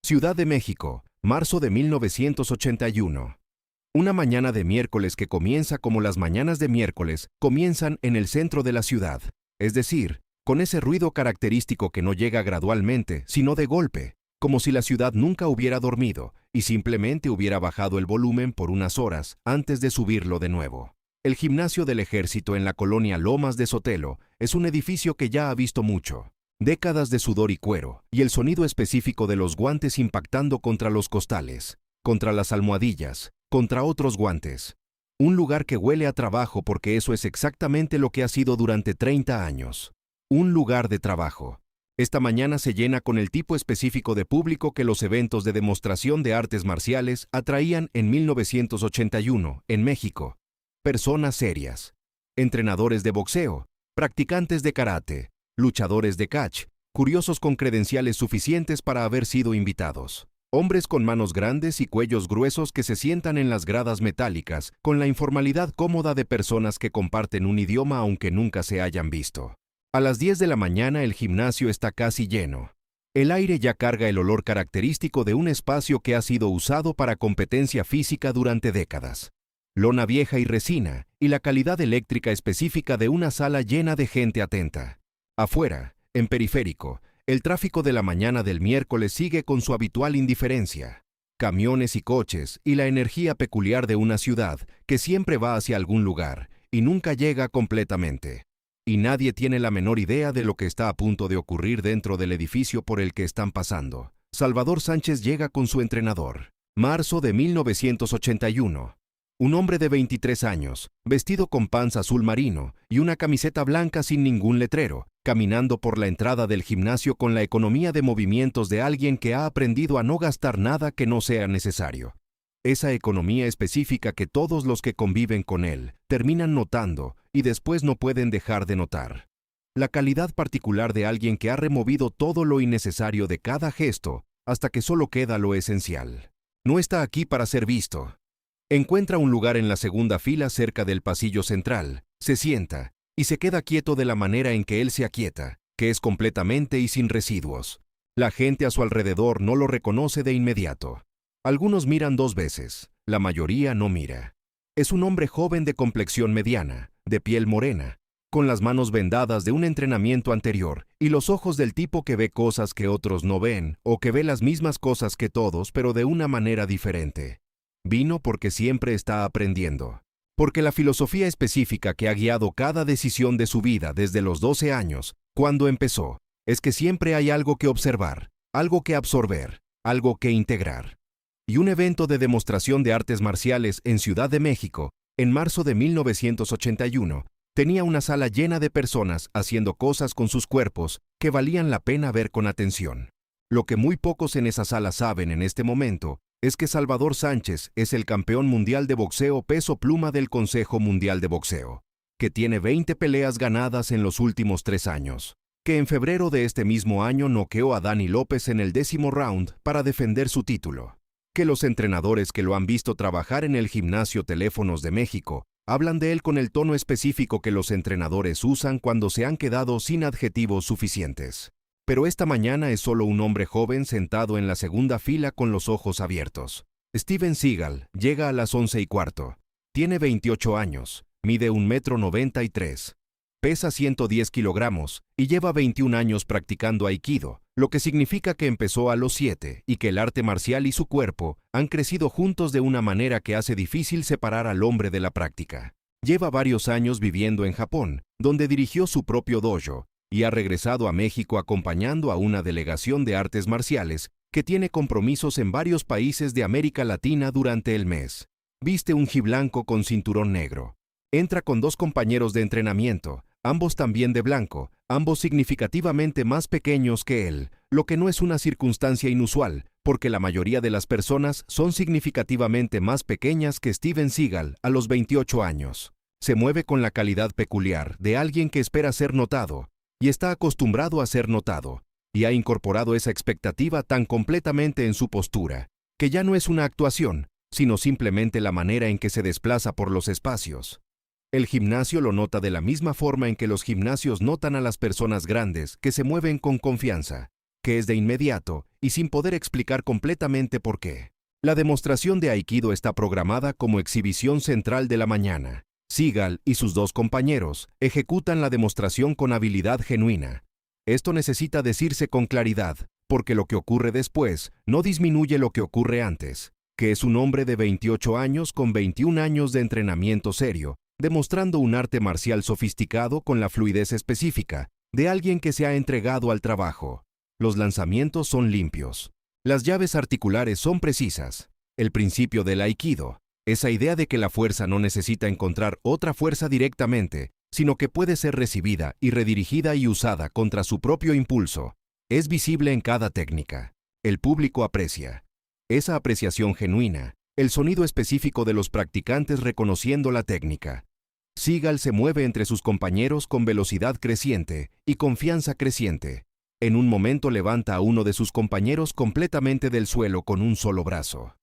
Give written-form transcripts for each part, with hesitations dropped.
Ciudad de México, marzo de 1981. Una mañana de miércoles que comienza como las mañanas de miércoles comienzan en el centro de la ciudad, es decir, con ese ruido característico que no llega gradualmente, sino de golpe, como si la ciudad nunca hubiera dormido y simplemente hubiera bajado el volumen por unas horas antes de subirlo de nuevo. El gimnasio del Ejército en la colonia Lomas de Sotelo es un edificio que ya ha visto mucho. Décadas de sudor y cuero, y el sonido específico de los guantes impactando contra los costales, contra las almohadillas, contra otros guantes. Un lugar que huele a trabajo porque eso es exactamente lo que ha sido durante 30 años. Un lugar de trabajo. Esta mañana se llena con el tipo específico de público que los eventos de demostración de artes marciales atraían en 1981, en México. Personas serias. Entrenadores de boxeo, practicantes de karate, luchadores de catch, curiosos con credenciales suficientes para haber sido invitados. Hombres con manos grandes y cuellos gruesos que se sientan en las gradas metálicas con la informalidad cómoda de personas que comparten un idioma aunque nunca se hayan visto. A las 10 de la mañana el gimnasio está casi lleno. El aire ya carga el olor característico de un espacio que ha sido usado para competencia física durante décadas. Lona vieja y resina, y la calidad eléctrica específica de una sala llena de gente atenta. Afuera, en periférico, el tráfico de la mañana del miércoles sigue con su habitual indiferencia. Camiones y coches y la energía peculiar de una ciudad que siempre va hacia algún lugar y nunca llega completamente. Y nadie tiene la menor idea de lo que está a punto de ocurrir dentro del edificio por el que están pasando. Salvador Sánchez llega con su entrenador. Marzo de 1981. Un hombre de 23 años, vestido con pants azul marino y una camiseta blanca sin ningún letrero, caminando por la entrada del gimnasio con la economía de movimientos de alguien que ha aprendido a no gastar nada que no sea necesario. Esa economía específica que todos los que conviven con él terminan notando y después no pueden dejar de notar. La calidad particular de alguien que ha removido todo lo innecesario de cada gesto hasta que solo queda lo esencial. No está aquí para ser visto. Encuentra un lugar en la segunda fila cerca del pasillo central, se sienta y se queda quieto de la manera en que él se aquieta, que es completamente y sin residuos. La gente a su alrededor no lo reconoce de inmediato. Algunos miran 2 veces, la mayoría no mira. Es un hombre joven de complexión mediana, de piel morena, con las manos vendadas de un entrenamiento anterior y los ojos del tipo que ve cosas que otros no ven o que ve las mismas cosas que todos pero de una manera diferente. Vino porque siempre está aprendiendo. Porque la filosofía específica que ha guiado cada decisión de su vida desde los 12 años, cuando empezó, es que siempre hay algo que observar, algo que absorber, algo que integrar. Y un evento de demostración de artes marciales en Ciudad de México, en marzo de 1981, tenía una sala llena de personas haciendo cosas con sus cuerpos que valían la pena ver con atención. Lo que muy pocos en esa sala saben en este momento es que Salvador Sánchez es el campeón mundial de boxeo peso pluma del Consejo Mundial de Boxeo, que tiene 20 peleas ganadas en los últimos 3 años, que en febrero de este mismo año noqueó a Dani López en el 10º round para defender su título, que los entrenadores que lo han visto trabajar en el gimnasio Teléfonos de México hablan de él con el tono específico que los entrenadores usan cuando se han quedado sin adjetivos suficientes. Pero esta mañana es solo un hombre joven sentado en la segunda fila con los ojos abiertos. Steven Seagal llega a las 11:15. Tiene 28 años, mide 1,93 m, pesa 110 kilogramos y lleva 21 años practicando Aikido, lo que significa que empezó a los 7 y que el arte marcial y su cuerpo han crecido juntos de una manera que hace difícil separar al hombre de la práctica. Lleva varios años viviendo en Japón, donde dirigió su propio dojo, y ha regresado a México acompañando a una delegación de artes marciales que tiene compromisos en varios países de América Latina durante el mes. Viste un ji blanco con cinturón negro. Entra con 2 compañeros de entrenamiento, ambos también de blanco, ambos significativamente más pequeños que él, lo que no es una circunstancia inusual, porque la mayoría de las personas son significativamente más pequeñas que Steven Seagal a los 28 años. Se mueve con la calidad peculiar de alguien que espera ser notado, y está acostumbrado a ser notado, y ha incorporado esa expectativa tan completamente en su postura, que ya no es una actuación, sino simplemente la manera en que se desplaza por los espacios. El gimnasio lo nota de la misma forma en que los gimnasios notan a las personas grandes que se mueven con confianza, que es de inmediato y sin poder explicar completamente por qué. La demostración de Aikido está programada como exhibición central de la mañana. Seagal y sus dos compañeros ejecutan la demostración con habilidad genuina. Esto necesita decirse con claridad, porque lo que ocurre después no disminuye lo que ocurre antes, que es un hombre de 28 años con 21 años de entrenamiento serio, demostrando un arte marcial sofisticado con la fluidez específica de alguien que se ha entregado al trabajo. Los lanzamientos son limpios. Las llaves articulares son precisas. El principio del Aikido, esa idea de que la fuerza no necesita encontrar otra fuerza directamente, sino que puede ser recibida y redirigida y usada contra su propio impulso, es visible en cada técnica. El público aprecia. Esa apreciación genuina, el sonido específico de los practicantes reconociendo la técnica. Seagal se mueve entre sus compañeros con velocidad creciente y confianza creciente. En un momento levanta a uno de sus compañeros completamente del suelo con un solo brazo.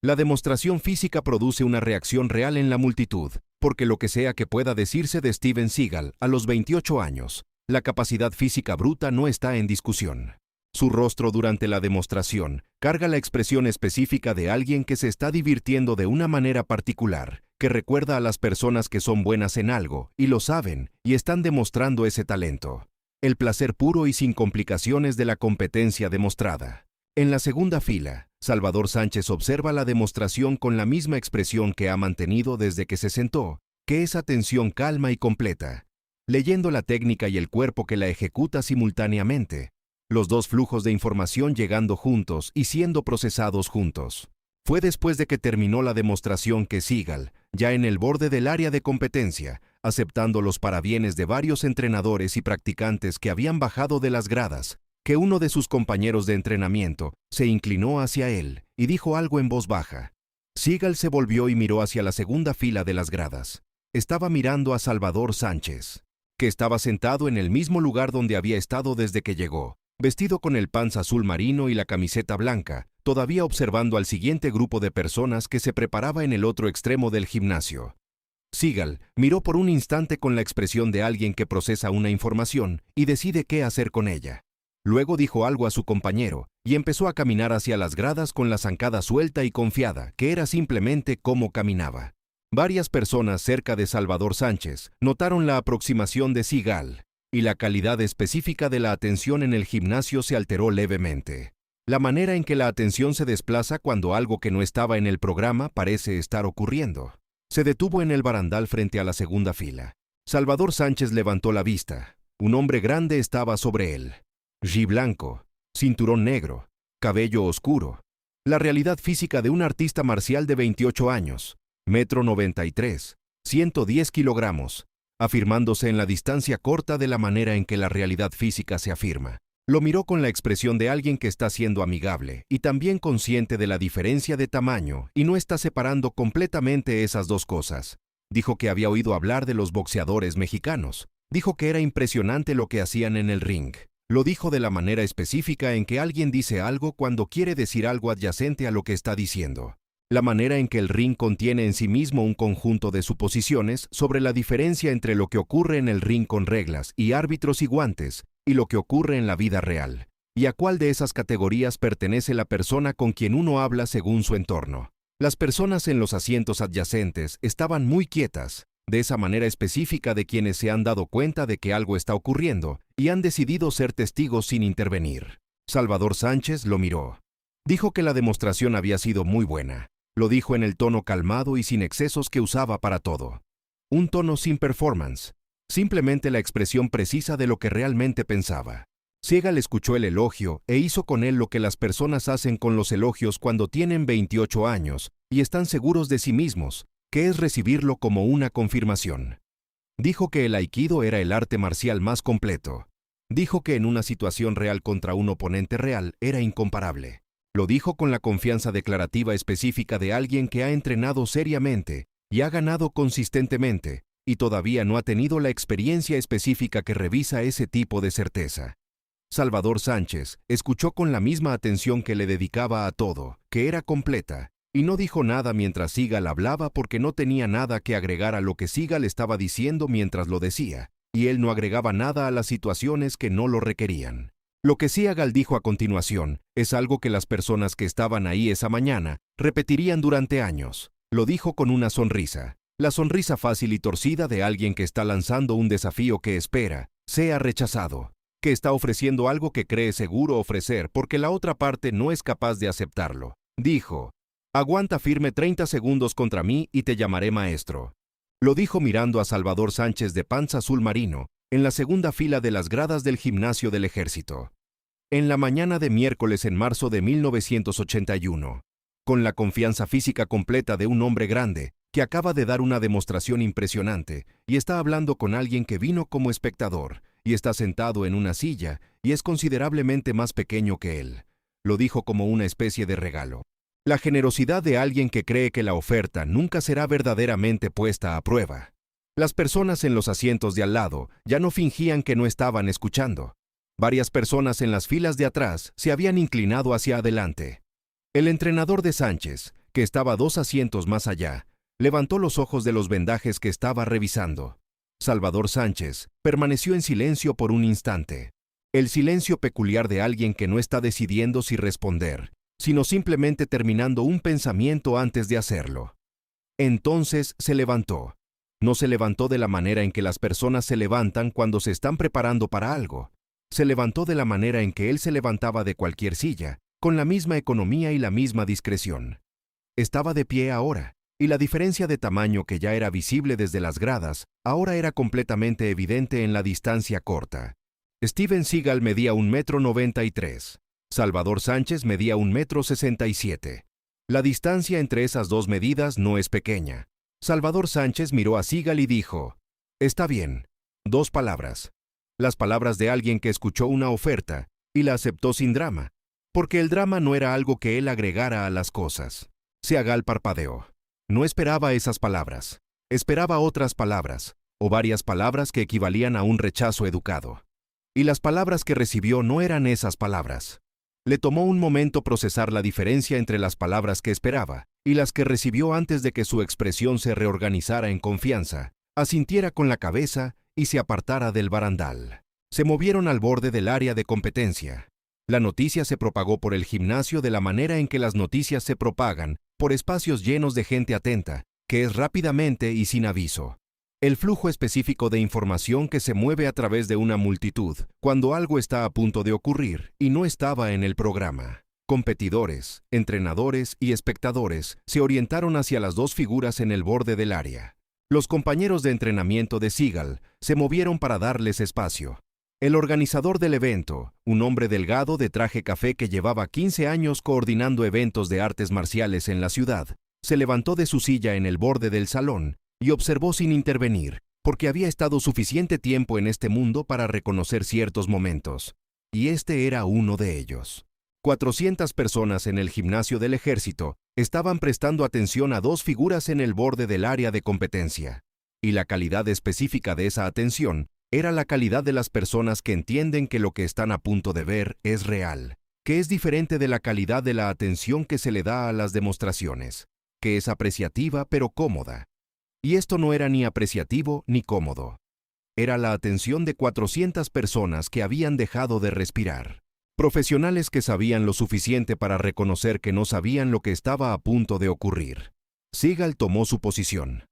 La demostración física produce una reacción real en la multitud, porque lo que sea que pueda decirse de Steven Seagal a los 28 años, la capacidad física bruta no está en discusión. Su rostro durante la demostración carga la expresión específica de alguien que se está divirtiendo de una manera particular, que recuerda a las personas que son buenas en algo, y lo saben, y están demostrando ese talento. El placer puro y sin complicaciones de la competencia demostrada. En la segunda fila, Salvador Sánchez observa la demostración con la misma expresión que ha mantenido desde que se sentó, que es atención calma y completa, leyendo la técnica y el cuerpo que la ejecuta simultáneamente, los dos flujos de información llegando juntos y siendo procesados juntos. Fue después de que terminó la demostración que Seagal, ya en el borde del área de competencia, aceptando los parabienes de varios entrenadores y practicantes que habían bajado de las gradas, que uno de sus compañeros de entrenamiento se inclinó hacia él y dijo algo en voz baja. Seagal se volvió y miró hacia la segunda fila de las gradas. Estaba mirando a Salvador Sánchez, que estaba sentado en el mismo lugar donde había estado desde que llegó, vestido con el pants azul marino y la camiseta blanca, todavía observando al siguiente grupo de personas que se preparaba en el otro extremo del gimnasio. Seagal miró por un instante con la expresión de alguien que procesa una información y decide qué hacer con ella. Luego dijo algo a su compañero y empezó a caminar hacia las gradas con la zancada suelta y confiada, que era simplemente cómo caminaba. Varias personas cerca de Salvador Sánchez notaron la aproximación de Seagal, y la calidad específica de la atención en el gimnasio se alteró levemente. La manera en que la atención se desplaza cuando algo que no estaba en el programa parece estar ocurriendo. Se detuvo en el barandal frente a la segunda fila. Salvador Sánchez levantó la vista. Un hombre grande estaba sobre él. Gi blanco, cinturón negro, cabello oscuro. La realidad física de un artista marcial de 28 años, 1,93 m, 110 kilogramos, afirmándose en la distancia corta de la manera en que la realidad física se afirma. Lo miró con la expresión de alguien que está siendo amigable y también consciente de la diferencia de tamaño y no está separando completamente esas dos cosas. Dijo que había oído hablar de los boxeadores mexicanos. Dijo que era impresionante lo que hacían en el ring. Lo dijo de la manera específica en que alguien dice algo cuando quiere decir algo adyacente a lo que está diciendo. La manera en que el ring contiene en sí mismo un conjunto de suposiciones sobre la diferencia entre lo que ocurre en el ring con reglas y árbitros y guantes, y lo que ocurre en la vida real, y a cuál de esas categorías pertenece la persona con quien uno habla según su entorno. Las personas en los asientos adyacentes estaban muy quietas, de esa manera específica de quienes se han dado cuenta de que algo está ocurriendo y han decidido ser testigos sin intervenir. Salvador Sánchez lo miró. Dijo que la demostración había sido muy buena. Lo dijo en el tono calmado y sin excesos que usaba para todo. Un tono sin performance. Simplemente la expresión precisa de lo que realmente pensaba. Seagal escuchó el elogio e hizo con él lo que las personas hacen con los elogios cuando tienen 28 años y están seguros de sí mismos, que es recibirlo como una confirmación. Dijo que el Aikido era el arte marcial más completo. Dijo que en una situación real contra un oponente real era incomparable. Lo dijo con la confianza declarativa específica de alguien que ha entrenado seriamente y ha ganado consistentemente, y todavía no ha tenido la experiencia específica que revisa ese tipo de certeza. Salvador Sánchez escuchó con la misma atención que le dedicaba a todo, que era completa, y no dijo nada mientras Seagal hablaba porque no tenía nada que agregar a lo que Seagal estaba diciendo mientras lo decía, y él no agregaba nada a las situaciones que no lo requerían. Lo que Seagal dijo a continuación es algo que las personas que estaban ahí esa mañana repetirían durante años. Lo dijo con una sonrisa. La sonrisa fácil y torcida de alguien que está lanzando un desafío que espera sea rechazado, que está ofreciendo algo que cree seguro ofrecer porque la otra parte no es capaz de aceptarlo. Dijo, aguanta firme 30 segundos contra mí y te llamaré maestro. Lo dijo mirando a Salvador Sánchez de panza azul marino, en la segunda fila de las gradas del gimnasio del ejército. En la mañana de miércoles en marzo de 1981, con la confianza física completa de un hombre grande, que acaba de dar una demostración impresionante y está hablando con alguien que vino como espectador y está sentado en una silla y es considerablemente más pequeño que él. Lo dijo como una especie de regalo. La generosidad de alguien que cree que la oferta nunca será verdaderamente puesta a prueba. Las personas en los asientos de al lado ya no fingían que no estaban escuchando. Varias personas en las filas de atrás se habían inclinado hacia adelante. El entrenador de Sánchez, que estaba 2 asientos más allá, levantó los ojos de los vendajes que estaba revisando. Salvador Sánchez permaneció en silencio por un instante. El silencio peculiar de alguien que no está decidiendo si responder, sino simplemente terminando un pensamiento antes de hacerlo. Entonces se levantó. No se levantó de la manera en que las personas se levantan cuando se están preparando para algo. Se levantó de la manera en que él se levantaba de cualquier silla, con la misma economía y la misma discreción. Estaba de pie ahora. Y la diferencia de tamaño que ya era visible desde las gradas, ahora era completamente evidente en la distancia corta. Steven Seagal medía 1,93 m. Salvador Sánchez medía 1,67 m. La distancia entre esas dos medidas no es pequeña. Salvador Sánchez miró a Seagal y dijo, «Está bien». 2 palabras. Las palabras de alguien que escuchó una oferta y la aceptó sin drama, porque el drama no era algo que él agregara a las cosas. Seagal parpadeó. No esperaba esas palabras. Esperaba otras palabras, o varias palabras que equivalían a un rechazo educado. Y las palabras que recibió no eran esas palabras. Le tomó un momento procesar la diferencia entre las palabras que esperaba y las que recibió antes de que su expresión se reorganizara en confianza, asintiera con la cabeza y se apartara del barandal. Se movieron al borde del área de competencia. La noticia se propagó por el gimnasio de la manera en que las noticias se propagan, por espacios llenos de gente atenta, que es rápidamente y sin aviso. El flujo específico de información que se mueve a través de una multitud cuando algo está a punto de ocurrir y no estaba en el programa. Competidores, entrenadores y espectadores se orientaron hacia las 2 figuras en el borde del área. Los compañeros de entrenamiento de Seagal se movieron para darles espacio. El organizador del evento, un hombre delgado de traje café que llevaba 15 años coordinando eventos de artes marciales en la ciudad, se levantó de su silla en el borde del salón y observó sin intervenir, porque había estado suficiente tiempo en este mundo para reconocer ciertos momentos, y este era uno de ellos. 400 personas en el gimnasio del ejército estaban prestando atención a 2 figuras en el borde del área de competencia, y la calidad específica de esa atención era la calidad de las personas que entienden que lo que están a punto de ver es real, que es diferente de la calidad de la atención que se le da a las demostraciones, que es apreciativa pero cómoda. Y esto no era ni apreciativo ni cómodo. Era la atención de 400 personas que habían dejado de respirar. Profesionales que sabían lo suficiente para reconocer que no sabían lo que estaba a punto de ocurrir. Seagal tomó su posición.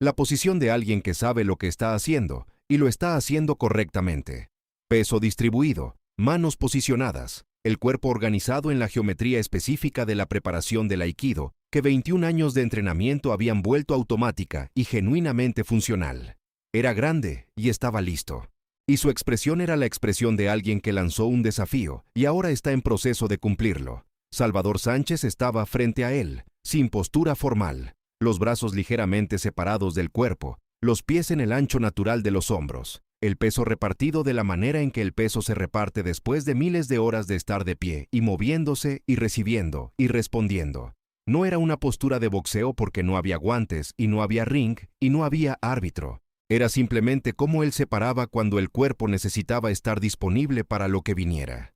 La posición de alguien que sabe lo que está haciendo, y lo está haciendo correctamente. Peso distribuido, manos posicionadas, el cuerpo organizado en la geometría específica de la preparación del Aikido, que 21 años de entrenamiento habían vuelto automática y genuinamente funcional. Era grande y estaba listo. Y su expresión era la expresión de alguien que lanzó un desafío y ahora está en proceso de cumplirlo. Salvador Sánchez estaba frente a él, sin postura formal, los brazos ligeramente separados del cuerpo, los pies en el ancho natural de los hombros, el peso repartido de la manera en que el peso se reparte después de miles de horas de estar de pie y moviéndose y recibiendo y respondiendo. No era una postura de boxeo porque no había guantes y no había ring y no había árbitro. Era simplemente cómo él se paraba cuando el cuerpo necesitaba estar disponible para lo que viniera.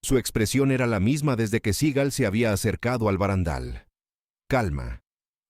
Su expresión era la misma desde que Seagal se había acercado al barandal. Calma.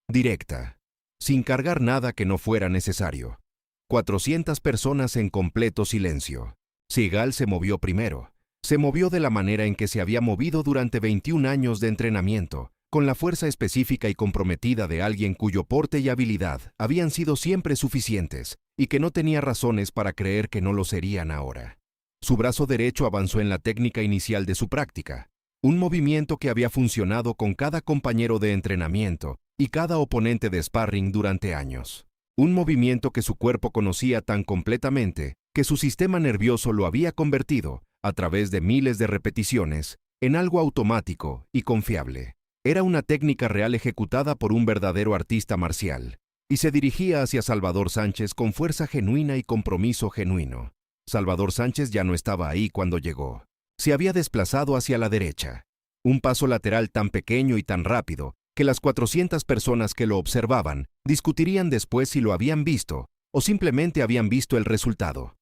Directa. Sin cargar nada que no fuera necesario. 400 personas en completo silencio. Seagal se movió primero. Se movió de la manera en que se había movido durante 21 años de entrenamiento, con la fuerza específica y comprometida de alguien cuyo porte y habilidad habían sido siempre suficientes y que no tenía razones para creer que no lo serían ahora. Su brazo derecho avanzó en la técnica inicial de su práctica, un movimiento que había funcionado con cada compañero de entrenamiento y cada oponente de sparring durante años. Un movimiento que su cuerpo conocía tan completamente que su sistema nervioso lo había convertido, a través de miles de repeticiones, en algo automático y confiable. Era una técnica real ejecutada por un verdadero artista marcial, y se dirigía hacia Salvador Sánchez con fuerza genuina y compromiso genuino. Salvador Sánchez ya no estaba ahí cuando llegó. Se había desplazado hacia la derecha. Un paso lateral tan pequeño y tan rápido que las 400 personas que lo observaban discutirían después si lo habían visto o simplemente habían visto el resultado.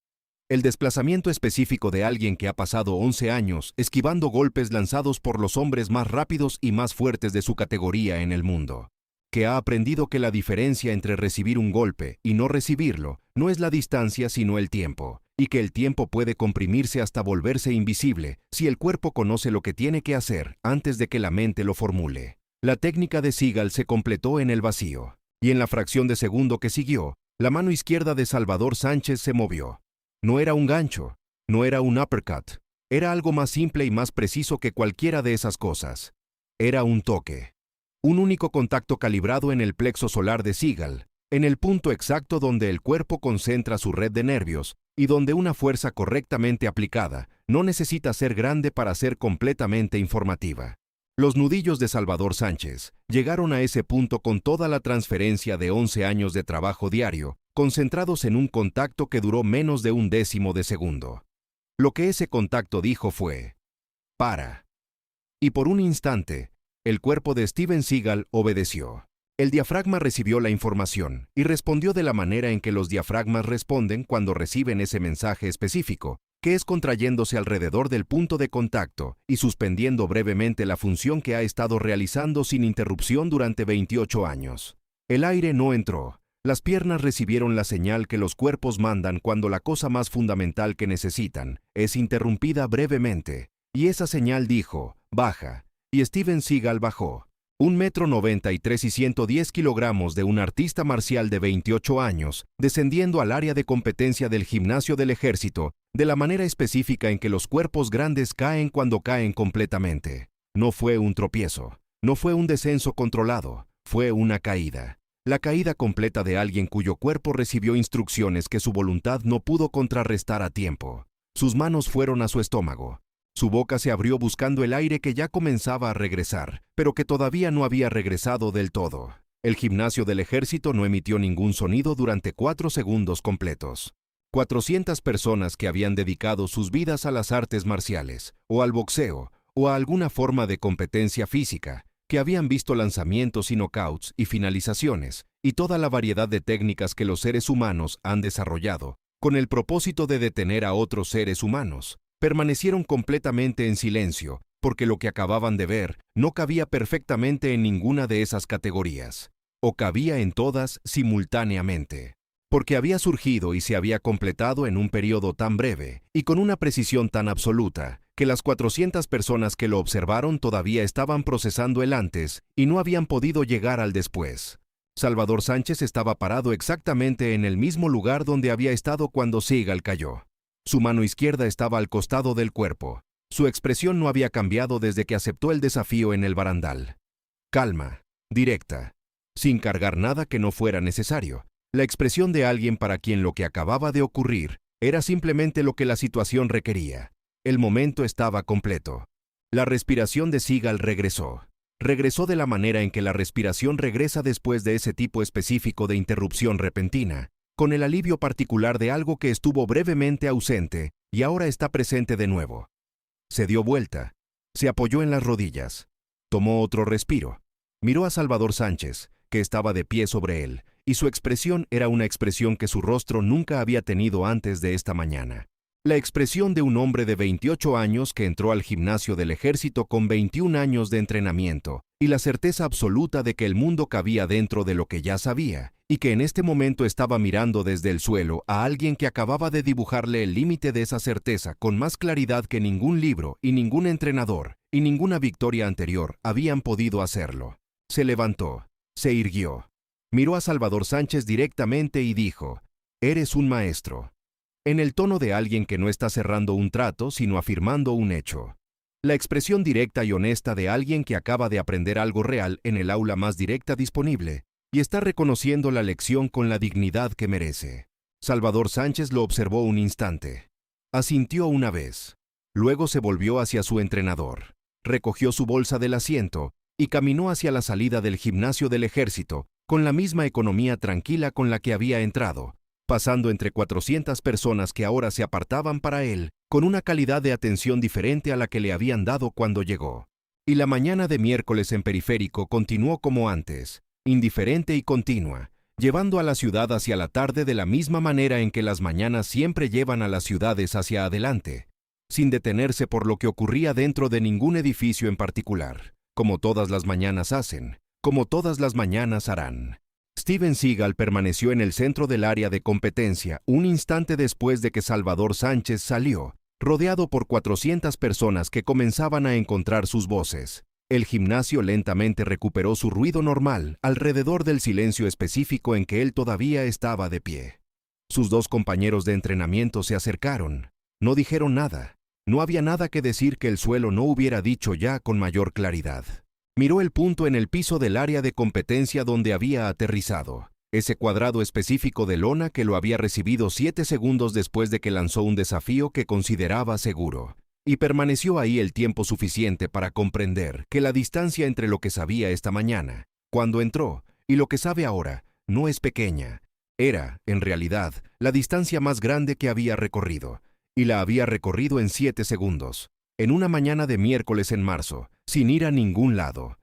El desplazamiento específico de alguien que ha pasado 11 años esquivando golpes lanzados por los hombres más rápidos y más fuertes de su categoría en el mundo, que ha aprendido que la diferencia entre recibir un golpe y no recibirlo no es la distancia sino el tiempo, y que el tiempo puede comprimirse hasta volverse invisible si el cuerpo conoce lo que tiene que hacer antes de que la mente lo formule. La técnica de Seagal se completó en el vacío, y en la fracción de segundo que siguió, la mano izquierda de Salvador Sánchez se movió. No era un gancho, no era un uppercut, era algo más simple y más preciso que cualquiera de esas cosas. Era un toque. Un único contacto calibrado en el plexo solar de Seagal, en el punto exacto donde el cuerpo concentra su red de nervios y donde una fuerza correctamente aplicada no necesita ser grande para ser completamente informativa. Los nudillos de Salvador Sánchez llegaron a ese punto con toda la transferencia de 11 años de trabajo diario, concentrados en un contacto que duró menos de un décimo de segundo. Lo que ese contacto dijo fue: «para». Y por un instante, el cuerpo de Steven Seagal obedeció. El diafragma recibió la información y respondió de la manera en que los diafragmas responden cuando reciben ese mensaje específico, que es contrayéndose alrededor del punto de contacto y suspendiendo brevemente la función que ha estado realizando sin interrupción durante 28 años. El aire no entró. Las piernas recibieron la señal que los cuerpos mandan cuando la cosa más fundamental que necesitan es interrumpida brevemente, y esa señal dijo: «baja», y Steven Seagal bajó. 1,93 m y 110 kilogramos de un artista marcial de 28 años, descendiendo al área de competencia del gimnasio del ejército, de la manera específica en que los cuerpos grandes caen cuando caen completamente. No fue un tropiezo, no fue un descenso controlado, fue una caída. La caída completa de alguien cuyo cuerpo recibió instrucciones que su voluntad no pudo contrarrestar a tiempo. Sus manos fueron a su estómago. Su boca se abrió buscando el aire que ya comenzaba a regresar, pero que todavía no había regresado del todo. El gimnasio del ejército no emitió ningún sonido durante 4 segundos completos. 400 personas que habían dedicado sus vidas a las artes marciales, o al boxeo, o a alguna forma de competencia física, que habían visto lanzamientos y knockouts y finalizaciones, y toda la variedad de técnicas que los seres humanos han desarrollado, con el propósito de detener a otros seres humanos, permanecieron completamente en silencio, porque lo que acababan de ver no cabía perfectamente en ninguna de esas categorías, o cabía en todas simultáneamente, porque había surgido y se había completado en un periodo tan breve y con una precisión tan absoluta, que las 400 personas que lo observaron todavía estaban procesando el antes y no habían podido llegar al después. Salvador Sánchez estaba parado exactamente en el mismo lugar donde había estado cuando Seagal cayó. Su mano izquierda estaba al costado del cuerpo. Su expresión no había cambiado desde que aceptó el desafío en el barandal. Calma, directa, sin cargar nada que no fuera necesario. La expresión de alguien para quien lo que acababa de ocurrir era simplemente lo que la situación requería. El momento estaba completo. La respiración de Seagal regresó. Regresó de la manera en que la respiración regresa después de ese tipo específico de interrupción repentina, con el alivio particular de algo que estuvo brevemente ausente y ahora está presente de nuevo. Se dio vuelta, se apoyó en las rodillas, tomó otro respiro, miró a Salvador Sánchez, que estaba de pie sobre él, y su expresión era una expresión que su rostro nunca había tenido antes de esta mañana. La expresión de un hombre de 28 años que entró al gimnasio del ejército con 21 años de entrenamiento y la certeza absoluta de que el mundo cabía dentro de lo que ya sabía y que en este momento estaba mirando desde el suelo a alguien que acababa de dibujarle el límite de esa certeza con más claridad que ningún libro y ningún entrenador y ninguna victoria anterior habían podido hacerlo. Se levantó, se irguió, miró a Salvador Sánchez directamente y dijo: «Eres un maestro», en el tono de alguien que no está cerrando un trato, sino afirmando un hecho. La expresión directa y honesta de alguien que acaba de aprender algo real en el aula más directa disponible y está reconociendo la lección con la dignidad que merece. Salvador Sánchez lo observó un instante. Asintió una vez. Luego se volvió hacia su entrenador, recogió su bolsa del asiento y caminó hacia la salida del gimnasio del ejército con la misma economía tranquila con la que había entrado, pasando entre 400 personas que ahora se apartaban para él con una calidad de atención diferente a la que le habían dado cuando llegó. Y la mañana de miércoles en Periférico continuó como antes, indiferente y continua, llevando a la ciudad hacia la tarde de la misma manera en que las mañanas siempre llevan a las ciudades hacia adelante, sin detenerse por lo que ocurría dentro de ningún edificio en particular, como todas las mañanas hacen, como todas las mañanas harán. Steven Seagal permaneció en el centro del área de competencia un instante después de que Salvador Sánchez salió, rodeado por 400 personas que comenzaban a encontrar sus voces. El gimnasio lentamente recuperó su ruido normal alrededor del silencio específico en que él todavía estaba de pie. Sus dos compañeros de entrenamiento se acercaron. No dijeron nada. No había nada que decir que el suelo no hubiera dicho ya con mayor claridad. Miró el punto en el piso del área de competencia donde había aterrizado, ese cuadrado específico de lona que lo había recibido 7 segundos después de que lanzó un desafío que consideraba seguro. Y permaneció ahí el tiempo suficiente para comprender que la distancia entre lo que sabía esta mañana, cuando entró, y lo que sabe ahora, no es pequeña. Era, en realidad, la distancia más grande que había recorrido, y la había recorrido en 7 segundos, en una mañana de miércoles en marzo, sin ir a ningún lado,